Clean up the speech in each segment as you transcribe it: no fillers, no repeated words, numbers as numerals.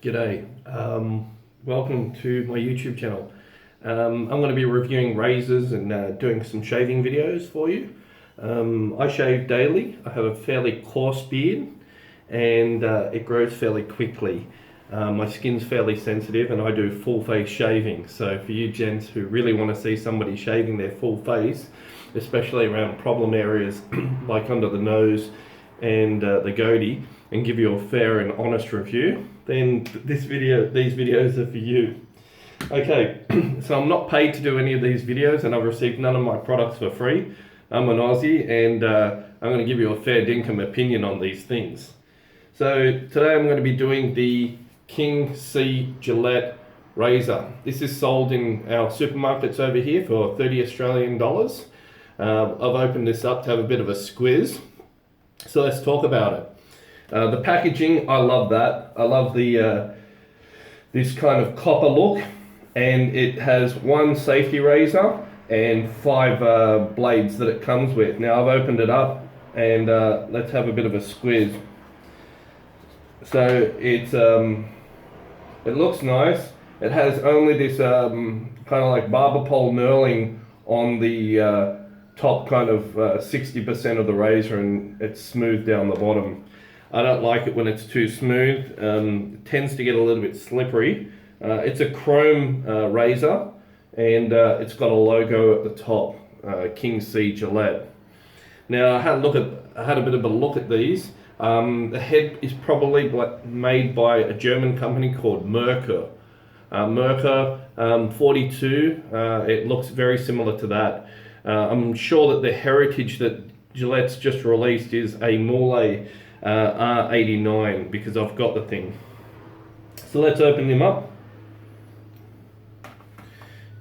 G'day, welcome to my YouTube channel. I'm going to be reviewing razors and doing some shaving videos for you. I shave daily. I have a fairly coarse beard and it grows fairly quickly. My skin's fairly sensitive and I do full face shaving. So for you gents who really want to see somebody shaving their full face, especially around problem areas like under the nose and the goatee, and give you a fair and honest review, then these videos are for you. Okay, so I'm not paid to do any of these videos and I've received none of my products for free. I'm an Aussie and I'm going to give you a fair dinkum opinion on these things. So today I'm going to be doing the King C Gillette razor. This is sold in our supermarkets over here for 30 Australian dollars. I've opened this up to have a bit of a squiz. So let's talk about it. The packaging, I love that. I love the this kind of copper look, and it has one safety razor and 5 blades that it comes with. Now I've opened it up and let's have a bit of a squiz. So it's it looks nice. It has only this kind of like barber pole knurling on the top kind of 60% of the razor, and it's smooth down the bottom. I don't like it when it's too smooth. It tends to get a little bit slippery. It's a chrome razor, and it's got a logo at the top, King C Gillette. Now I had a bit of a look at these. The head is probably made by a German company called Merkur. Merkur 42. It looks very similar to that. I'm sure that the heritage that Gillette's just released is a Morley R89, because I've got the thing. So let's open them up.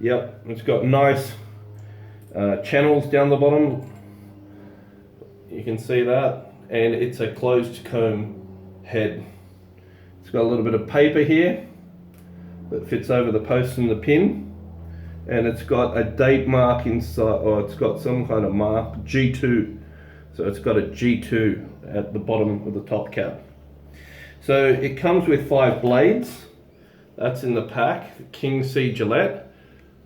Yep, it's got nice channels down the bottom. You can see that, and it's a closed comb head. It's got a little bit of paper here that fits over the post and the pin. And it's got a date mark inside, or it's got some kind of mark, G2. So it's got a G2 at the bottom of the top cap. So it comes with 5 blades. That's in the pack, King C Gillette.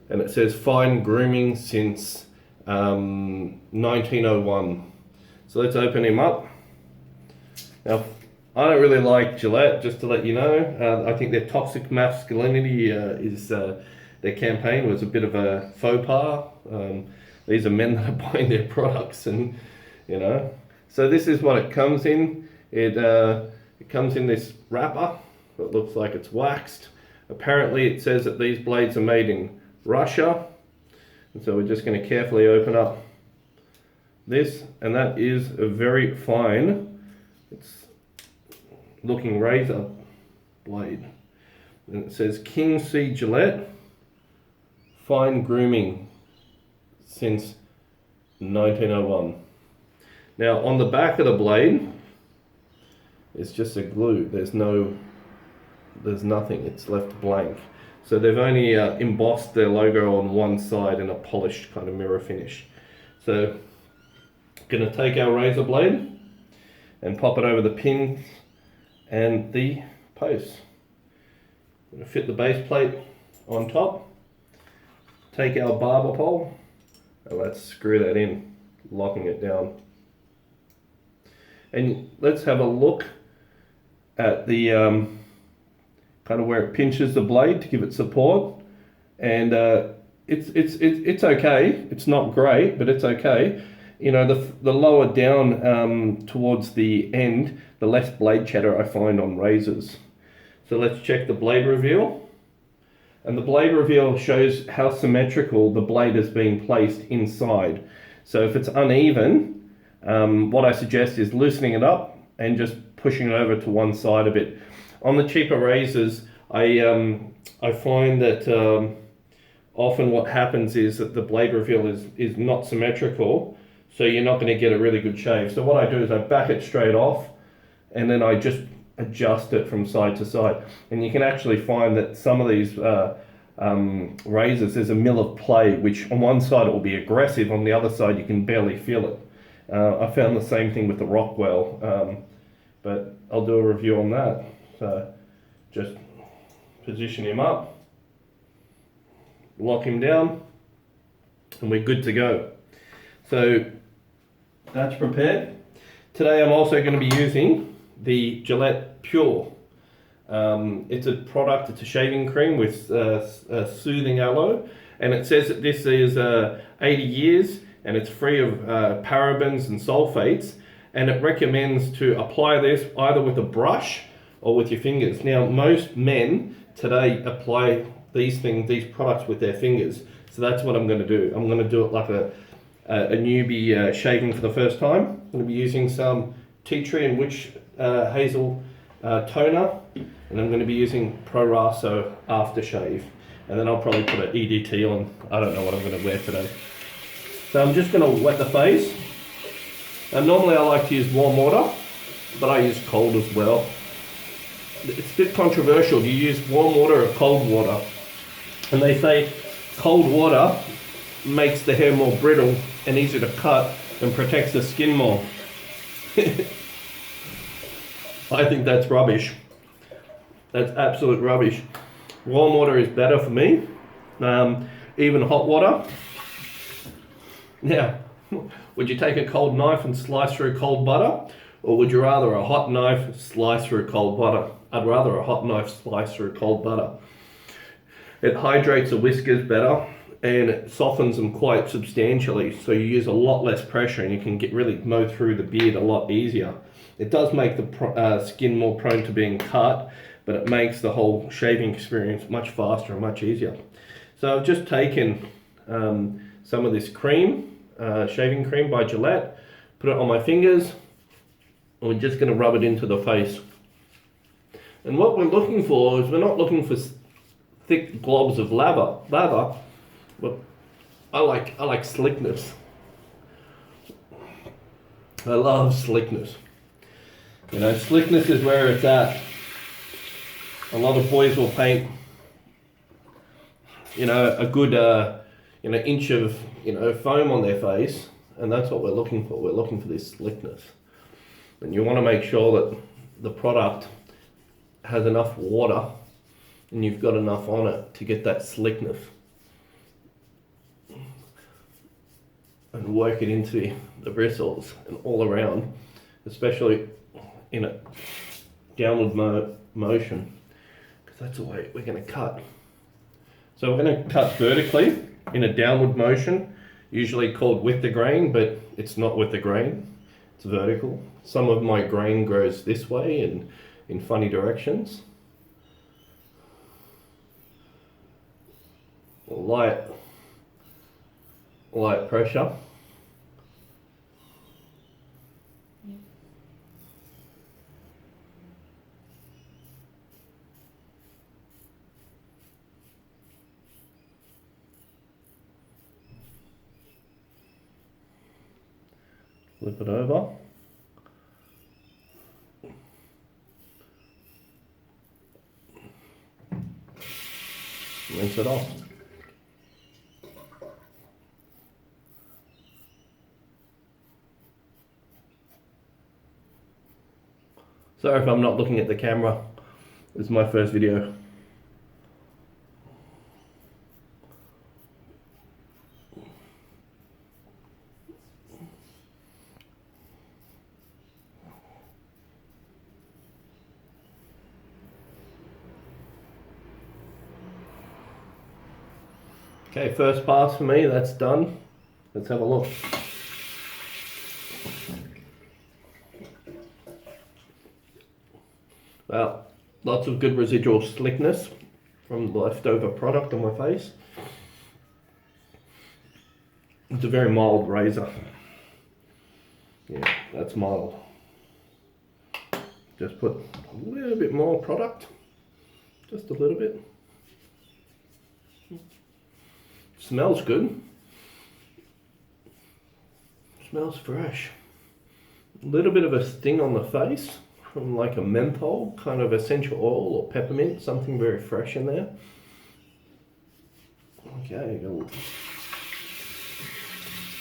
And it says fine grooming since 1901. So let's open him up. Now, I don't really like Gillette, just to let you know. I think their toxic masculinity their campaign was a bit of a faux pas. These are men that are buying their products, and you know. So this is what it comes in. It comes in this wrapper that looks like it's waxed. Apparently it says that these blades are made in Russia. And so we're just going to carefully open up this, and that is a very fine, it's looking razor blade. And it says King C Gillette, fine grooming since 1901. Now on the back of the blade, it's just a glue. There's nothing. It's left blank. So they've only embossed their logo on one side in a polished kind of mirror finish. So going to take our razor blade and pop it over the pins and the posts. Going to fit the base plate on top. Take our barber pole and let's screw that in, locking it down. And let's have a look at the kind of where it pinches the blade to give it support. And it's okay. It's not great, but it's okay. You know, the lower down towards the end, the less blade chatter I find on razors. So let's check the blade reveal. And the blade reveal shows how symmetrical the blade is being placed inside. So if it's uneven, what I suggest is loosening it up and just pushing it over to one side a bit. On the cheaper razors, I find that often what happens is that the blade reveal is not symmetrical, so you're not going to get a really good shave. So what I do is I back it straight off, and then I just adjust it from side to side. And you can actually find that some of these razors, there's a mill of play, which on one side it will be aggressive, on the other side you can barely feel it. I found the same thing with the Rockwell, but I'll do a review on that. So just position him up, lock him down, and we're good to go. So that's prepared. Today I'm also going to be using the Gillette Pure. It's a product, it's a shaving cream with soothing aloe, and it says that this is 80 years and it's free of parabens and sulfates, and it recommends to apply this either with a brush or with your fingers. Now most men today apply these products with their fingers, so that's what I'm going to do. I'm going to do it like a newbie shaving for the first time. I'm going to be using some tea tree and witch hazel toner, and I'm going to be using Prorasso aftershave, and then I'll probably put an EDT on. I don't know what I'm going to wear today. So I'm just going to wet the face. And normally I like to use warm water, but I use cold as well. It's a bit controversial. Do you use warm water or cold water? And they say cold water makes the hair more brittle and easier to cut and protects the skin more. I think that's rubbish. That's absolute rubbish. Warm water is better for me. Even hot water. Now, would you take a cold knife and slice through cold butter? Or would you rather a hot knife slice through cold butter? I'd rather a hot knife slice through cold butter. It hydrates the whiskers better and it softens them quite substantially, so you use a lot less pressure and you can really mow through the beard a lot easier. It does make the skin more prone to being cut, but it makes the whole shaving experience much faster and much easier. So I've just taken some of this cream, shaving cream by Gillette, put it on my fingers, and we're just going to rub it into the face. And what we're looking for is, we're not looking for thick globs of lather, but I like slickness. I love slickness. You know, slickness is where it's at. A lot of boys will paint, you know, a good inch of foam on their face, and that's what we're looking for. We're looking for this slickness, and you want to make sure that the product has enough water and you've got enough on it to get that slickness, and work it into the bristles and all around, especially in a downward motion, because that's the way we're going to cut. So we're going to cut vertically in a downward motion, usually called with the grain, but it's not with the grain, it's vertical. Some of my grain grows this way and in funny directions. Light pressure. Flip it over. Rinse it off. Sorry if I'm not looking at the camera. This is my first video. Okay, first pass for me, that's done. Let's have a look. Well, lots of good residual slickness from the leftover product on my face. It's a very mild razor. Yeah, that's mild. Just put a little bit more product, just a little bit. Smells good. Smells fresh. A little bit of a sting on the face from like a menthol, kind of essential oil or peppermint, something very fresh in there. Okay,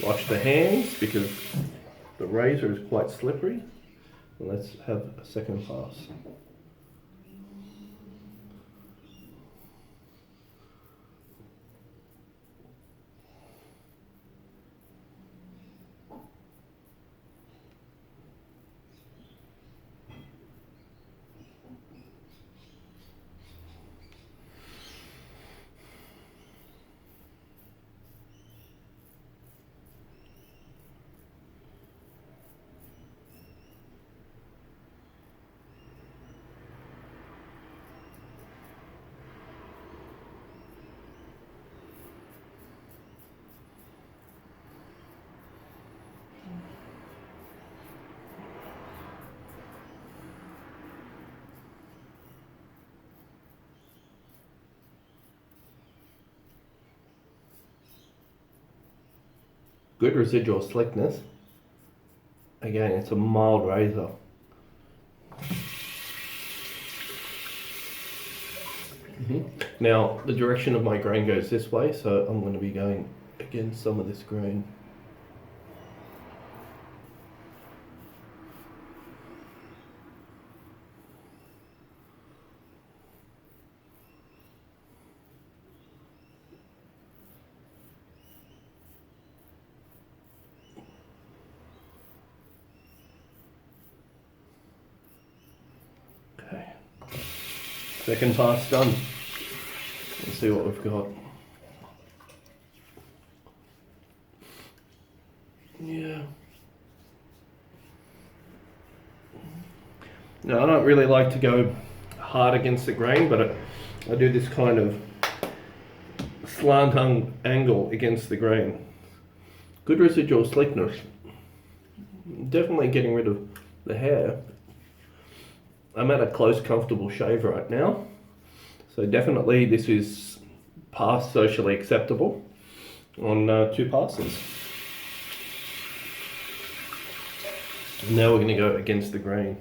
wash the hands because the razor is quite slippery. And let's have a second pass. good residual slickness. Again, it's a mild razor. Now, the direction of my grain goes this way, so I'm going to be going against some of this grain. Okay, second pass done. Let's see what we've got. Yeah. Now, I don't really like to go hard against the grain, but I do this kind of slant angle against the grain. Good residual slickness. Definitely getting rid of the hair. I'm at a close, comfortable shave right now. So definitely this is past socially acceptable on 2 passes. Now we're going to go against the grain.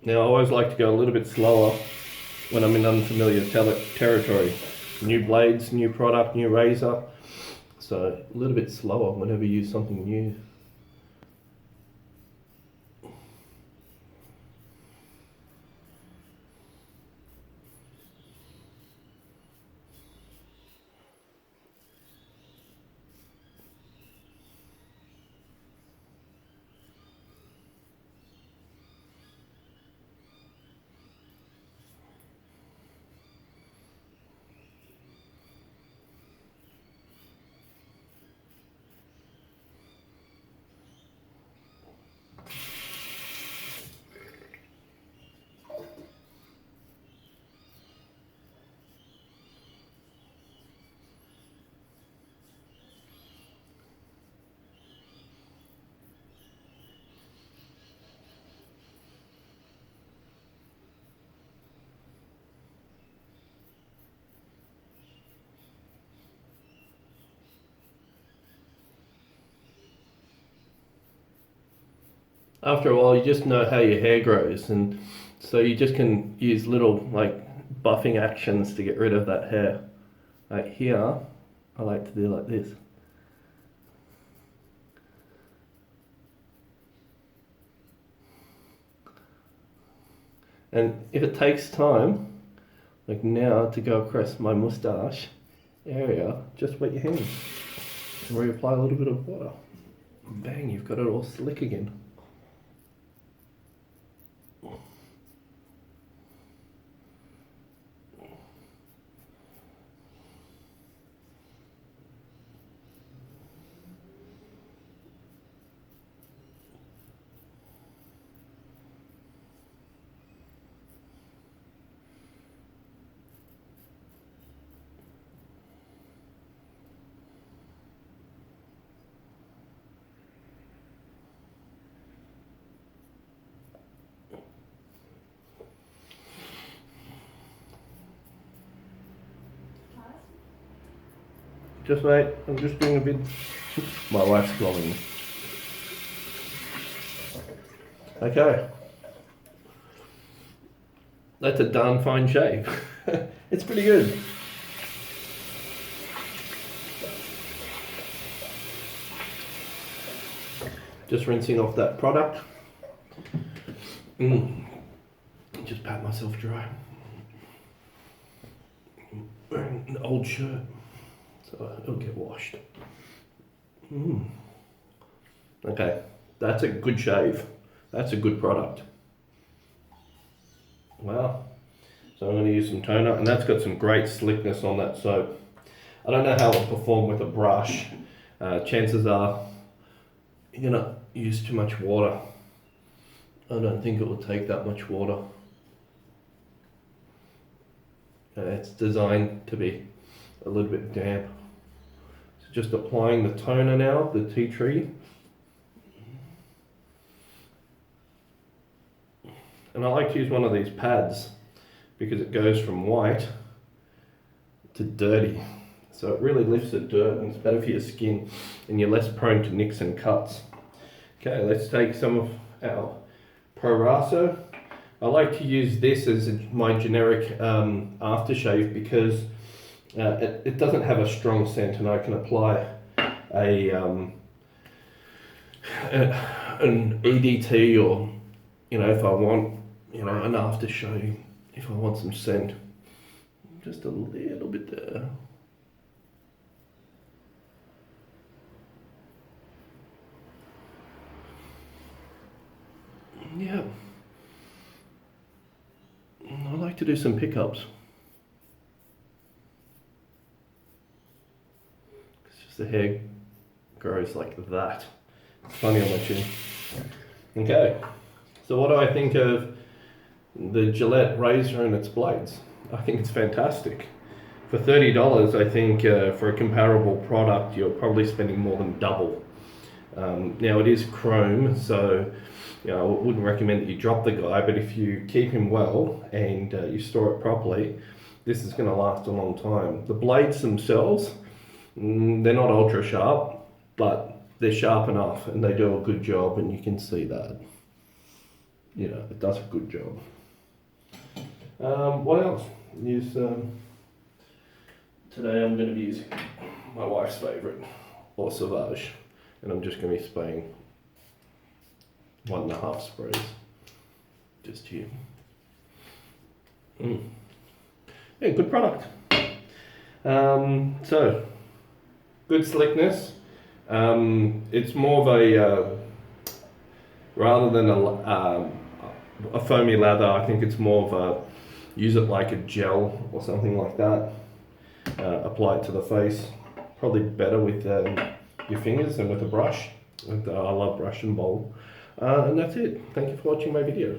Now I always like to go a little bit slower when I'm in unfamiliar territory. New blades, new product, new razor. So a little bit slower whenever you use something new. After a while, you just know how your hair grows, and so you just can use little like buffing actions to get rid of that hair. Like here, I like to do like this. And if it takes time, like now, to go across my moustache area, just wet your hands and reapply a little bit of water. Bang, you've got it all slick again. Just wait, I'm just doing a bit. My wife's calling me. Okay. That's a darn fine shave. It's pretty good. Just rinsing off that product. Just pat myself dry. Wearing an old shirt, so it'll get washed. Okay, that's a good shave. That's a good product. Wow. So I'm going to use some toner, and that's got some great slickness on that soap. I don't know how it'll perform with a brush. Chances are you're going to use too much water. I don't think it will take that much water. It's designed to be a little bit damp. So Just applying the toner now, the tea tree. And I like to use one of these pads because it goes from white to dirty. So it really lifts the dirt and it's better for your skin and you're less prone to nicks and cuts. Okay, let's take some of our Prorasso. I like to use this as my generic aftershave because it doesn't have a strong scent, and I can apply an EDT, or if I want an aftershave, if I want some scent, just a little bit there. Yeah, I like to do some pickups. It's just the hair grows like that. It's funny on my chin. Okay, so what do I think of the Gillette razor and its blades? I think it's fantastic. For $30, I think for a comparable product, you're probably spending more than double. Now it is chrome, so I wouldn't recommend that you drop the guy, but if you keep him well and you store it properly, this is going to last a long time. The blades themselves, they're not ultra sharp, but they're sharp enough and they do a good job, and you can see that. It does a good job. What else? Today I'm going to be using my wife's favourite, Eau Sauvage, and I'm just going to be spraying 1.5 sprays, just here. Yeah, good product. So, good slickness. It's more of a, rather than a foamy lather, I think it's more of a, use it like a gel or something like that. Apply it to the face. Probably better with your fingers than with a brush. I love brush and bowl. And that's it. Thank you for watching my video.